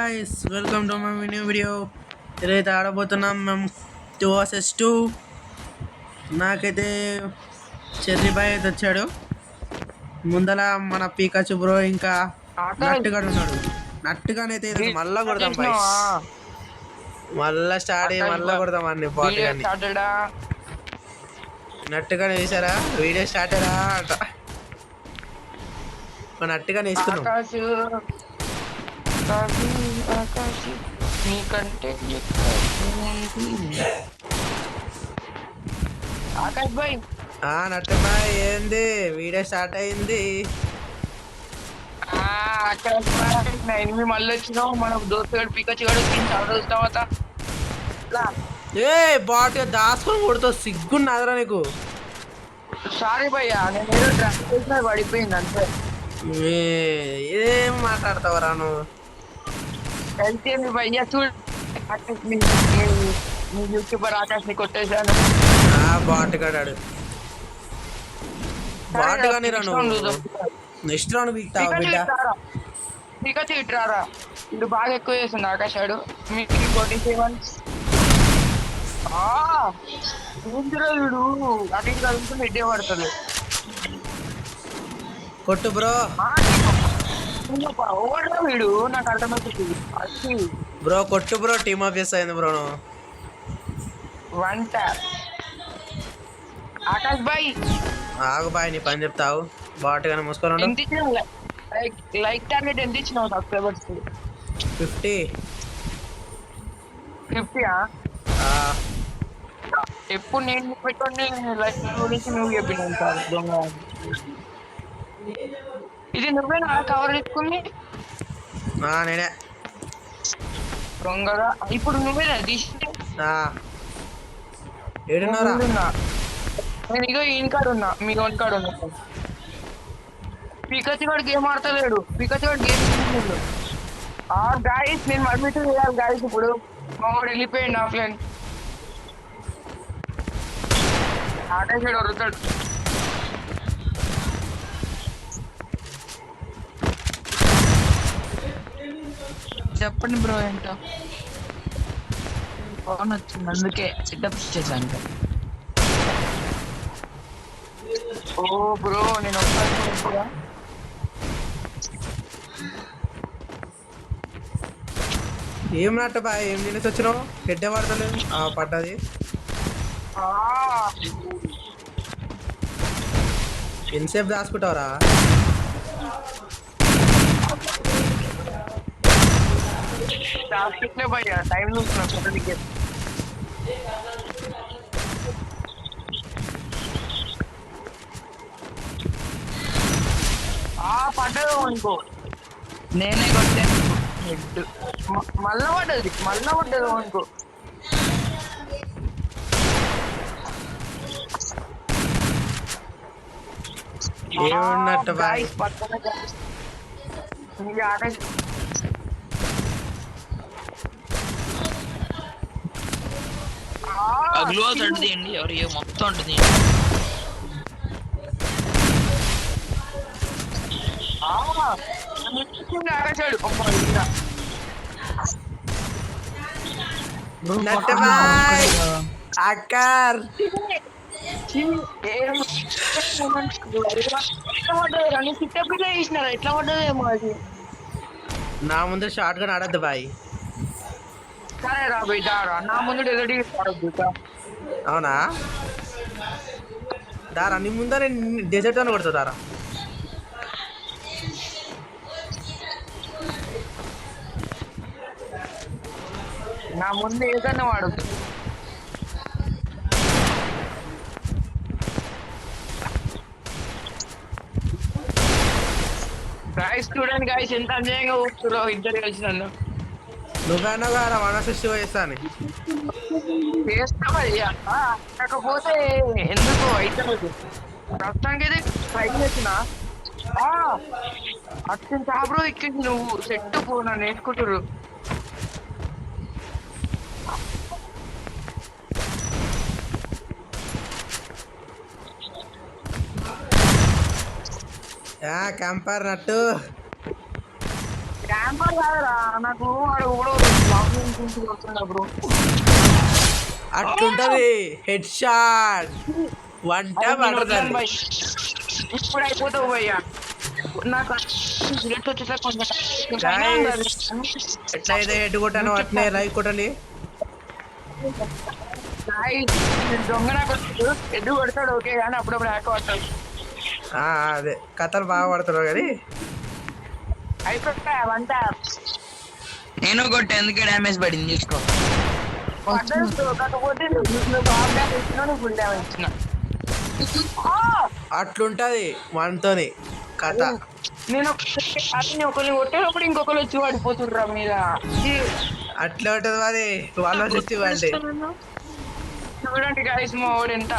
guys, welcome to my new video. ఈరోజైతే ఆడబోతున్నాం మేము 2 vs 2. నాకైతే చెర్రీ బాయ్ అయితే వచ్చాడు. ముందల మన పీకాచు బ్రో ఇంకా నట్టుగా ఉన్నాడు. నట్టుగానైతే మళ్ళా కొడదాం బాయ్. మళ్ళా స్టార్ట్ అయ్యి మళ్ళా కొడదాం అన్ని బాట్ కానీ. నట్టుగానే వేసారా వీడియో స్టార్ట్ అయ్యా అంట. నట్టుగానే వేసుకున్నాం. ఆకాష్ భాయ్ నట్టు బాయ్ ఏంది వీడియో స్టార్ట్ అయింది. ఆకాష్ భాయ్ ఎనిమిది మళ్ళీ వచ్చినావు. మన దోస్తుగాడు పికచ్ గాడు చాలా రోజుల తర్వాత ఏ బాట్ దాసుకొని కొడుతావు సిగ్గున్నదిరా నీకు. సారీ భయ్యా నేను ఏదో డ్రాప్ చేసినా పడిపోయింది అంతే. ఏం మాట్లాడతావరా నువ్వు. వెళ్తే భయ్యా చూడు మీ యూట్యూబర్ ఆకాష్ ని కొట్టేశాను. బాట్ గడాడు బాట్ కానీ రా నువ్వు. నెక్స్ట్ రౌండ్ వీక్తావా బిడ్డ. పికచ్ ఇట్రారా ఇది బాగా ఎక్కువ చేస్తుంది ఆకాష్ గాడు. మీకు 47 వీడు అటు ఇటు కలుగుతుంది ఎడ్డే పడుతుంది. కొట్టు బ్రో వీడు నాకు అర్థమవుతుంది బ్రో. కొట్టు బ్రో టీమ్ ఆఫ్ చేస్తా అయింది బ్రో. వన్ ట్యాప్ ఆకాష్ బాయ్ ఆగు బాయ్ నీ పని చెప్తావు. బాట్ కానీ మూసుకొని ఎంత ఇచ్చినావు లైక్ టార్గెట్ ఎంత ఇచ్చినావు సబ్స్క్రైబర్స్ 50. 50 ఎప్పుడు నేను పెట్టుకోండి లైక్ గురించి నువ్వు చెప్పినావు సార్ దొంగ. ఇది నువ్వేనా కవర్ తీసుకుంది. నేనే దొంగగా ఇప్పుడు నువ్వేనా తీసి ఏడున్నారా. నేను ఇగో ఈయన కాడు ఉన్నా మీ ఓన్ కాడు ఉన్నా. పికచ్ గాడు గేమ్ ఆడతలేడు. పికచ్ గాడు గేమ్ గాయస్ నేను మర్మిట్ చేయాలి గాయస్. ఇప్పుడు మా వాడు వెళ్ళిపోయింది ఆఫ్లైన్. ఆకాష్ గాడు వరుతాడు. చెప్పండి బ్రో ఏంటో ఫోన్ వచ్చింది అందుకే సెటప్ చేశాను. ఓ బ్రో నేను ఒకసారి ఏం నట్టు బాయ్ ఏం తినేసి వచ్చినావు. గడ్డే పడతలేదు పడ్డది. ఎంతసేపు దాచుకుంటావురా. భయ్యా టైం చూస్తున్నా ఫోటోకి. పడ్డదు అనుకో నేనే కొట్టాను. మళ్ళా పడ్డదు అనుకో. ఏమన్నట్టు బాయ్. గ్లోవ్స్ అంటుంది ఎవరు మొత్తం ఉంటుంది. ఎట్లా పడ్డదేమో అది. నా ముందు షార్ట్ గా ఆడద్దు బాయ్. సరే రా బిడ్డారా నా ముందు అవునా దారా నీ ముందర డెజర్ట్ అని కొడుతుంది దారా. నా ముందు ఏదన్నా వాడద్దు. గాయస్ చూడండి గాయస్ ఎంత అన్యాయంగా కూర్చురో ఇద్దరు కలిసి నన్ను. నువ్వన్నా కదా 160 వేస్తాను చేస్తావయ్యా. కాకపోతే ఎందుకు అయితే ప్రస్తుతానికి అయితే ట్రై చేసిన అత్యంత చాబ్రో ఎక్కింది. నువ్వు సెట్ పో నన్ను నేర్చుకుంటారు. క్యాంపర్ నట్టు క్యాంపర్ కాదురా నాకు వాడు కూడా వస్తున్నా బ్రో. అట్లుంటది హెడ్ షాట్ వన్ ట్యాప్ అంటారు. ఇప్పుడు అయిపోతావు భయ్యా. నాకు బుల్లెట్స్ వచ్చేసరికి కొంచెం ఎట్లయితే హెడ్ కొట్టాను అట్నే రైట్ కొట్టాలి. దొంగ నాకు ఎడ్డు కొడతాడు ఓకే కానీ అప్పుడప్పుడు హ్యాక్ కొడతాడు. అదే కథలు బాగా పడుతున్నావు కానీ అయిపోతా వన్ ట్యాప్. నేను కొట్టి ఎందుకే డ్యామేజ్ పడింది చూసుకో. కాకపోతే బాగా ఇచ్చిన ఫుల్ డ్యామేజ్ ఇచ్చిన. అట్లుంటది మనతోని కథ. నేను ఒకరిని కొట్టేటప్పుడు ఇంకొకరు వచ్చి పడిపోతుండ్రా మీద. అట్లా ఉంటుంది మరి వాళ్ళు వచ్చి వాళ్ళే. చూడండి గాయస్ మా వాడు ఎంత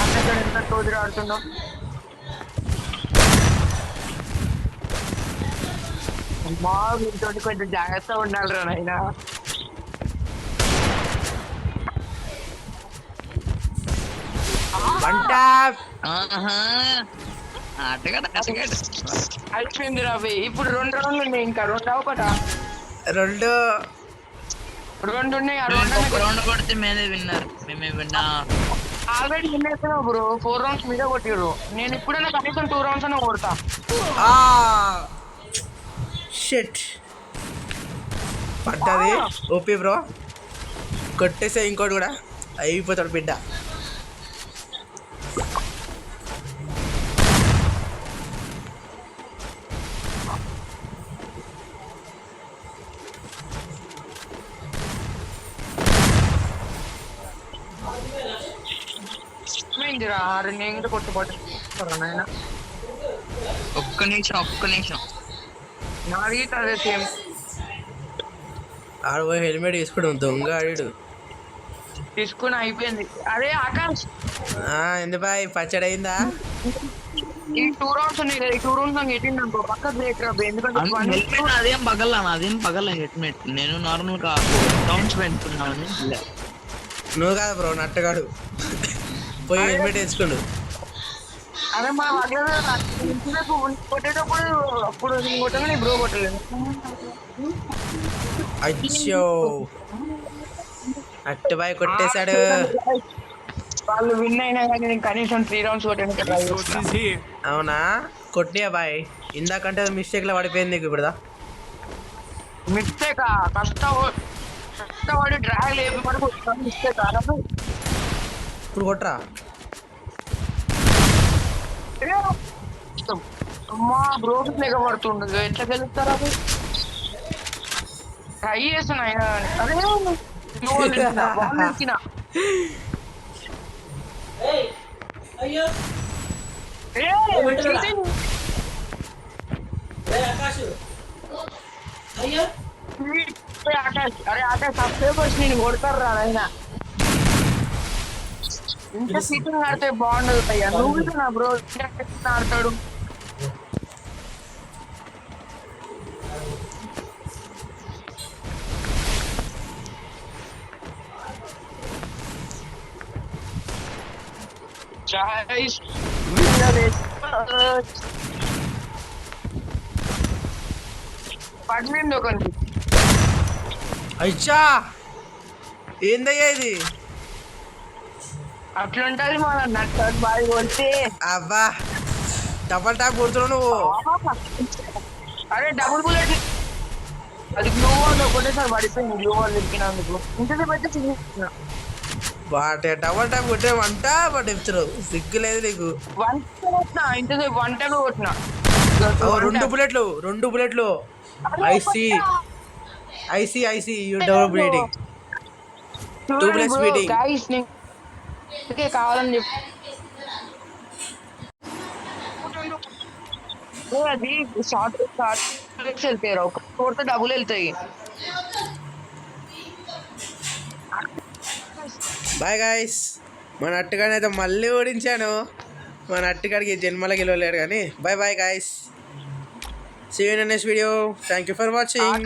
అక్కడ ఎంత తోదిరి ఆడుతుందో. మా వీటితో కొంచెం జాగ్రత్తగా ఉండాలిరా నాయనా. వన్ ట్యాప్ అయిపోయింది రావి. ఇప్పుడు 2 రౌండ్లు ఉన్నాయి, ఇంకా 2 ఒకటా రెండు 2 ఉన్నాయి. రౌండ్ కొడితే మేమే విన్నారు, మేమే విన్నా. ఆల్రెడీ విన్ అయిపోయినావు బ్రో. 4 రౌండ్స్ మీద కొట్టిర్రు. నేను ఇప్పుడైనా కనీసం 2 రౌండ్స్ అనే కొడతా. షిట్ పట్టది ఓపీ బ్రో. కొట్టేసే ఇంకోటి కూడా అయిపోతాడు బిడ్డ. నేను కొట్టుకోవటం నాయన. ఒక్క నిమిషం నాది అదే సేమ్. ఆడ పోయి హెల్మెట్ తీసుకోవడం దొంగ ఆడాడు. తీసుకుని అయిపోయింది. అదే ఆకాష్ ఎందుకు బాయ్ పచ్చడి అయిందా? ఈ 2 రౌండ్స్ ఉన్నాయి కదా, ఈ 2 రౌండ్స్ నాకు ఎట్టింది అనుకో పక్కకు లేకరా. ఎందుకంటే అదేం పగల హెల్మెట్. నేను నార్మల్ గా రౌండ్స్ పెట్టుకున్నాను. నువ్వు కాదు బ్రో నట్టగాడు పోయి హెల్మెట్ వేసుకోండు. అదే మా కొట్టేటప్పుడు అప్పుడు కొట్టగా బ్రో కొట్టలేదు. అచ్చో అట్టు బాయ్ కొట్టేశాడు. వాళ్ళు విన్ అయినా కానీ నేను కనీసం 3 రౌండ్స్ కొట్టాను. అవునా కొట్టియా బాయ్. ఇందాకంటే మిస్టేక్ లో పడిపోయింది నీకు ఇప్పుడుదా. మిస్టేక్ కష్టపడి డ్రాగ్ లేపి పడి మిస్టేక్. ఇప్పుడు కొట్టరా. అమ్మా బ్రోకి లేక పడుతుండదు. ఎట్లా గెలుస్తారా ట్రై చేస్తున్నా. అదే ఆకాష్ అరే ఆకాష్ సబ్స్క్రైబర్స్ నేను కొడతారు రా అయినా. ఇంత సీటింగ్ ఆడితే బాగుండదు అయ్యా. నువ్వు నా బ్రో ఆడతాడు. పడిపోయింది ఒకరికి. అయ్యా ఏందయ్యా ఇది? అట్లుంటది మన నట్టు బాగా కొడితే. అబ్బా డబల్ ట్యాప్ కొడుతున్నావు నువ్వు. అరే డబుల్ బుల్లెట్ అది గ్లూ వాల్ ఒకటేసారి పడిపోయింది. గ్లూ వాల్ ఎక్కినందుకు ఇంతసేపు అయితే చిన్న వాటే డబల్ ట్యాప్ కొట్టే వంట చెప్తున్నావు. సిగ్గు లేదు నీకు. ఇంతసేపు 1 టైం కొట్టినా. 2 బుల్లెట్లు ఐసి యూ డబుల్ బ్లీడింగ్ 2 ప్లస్ బ్లీడింగ్. కావాలని చెప్పి అది షార్ట్ వెళ్తాయి. ఒక కొడితే డబుల్ వెళ్తాయి. Bye guys. మన అట్టుగాని అయితే మళ్ళీ ఓడించాను. మన అట్టుగాడికి జన్మల గెలవలేడు కానీ. Bye bye guys. See you in next video. Thank you for watching.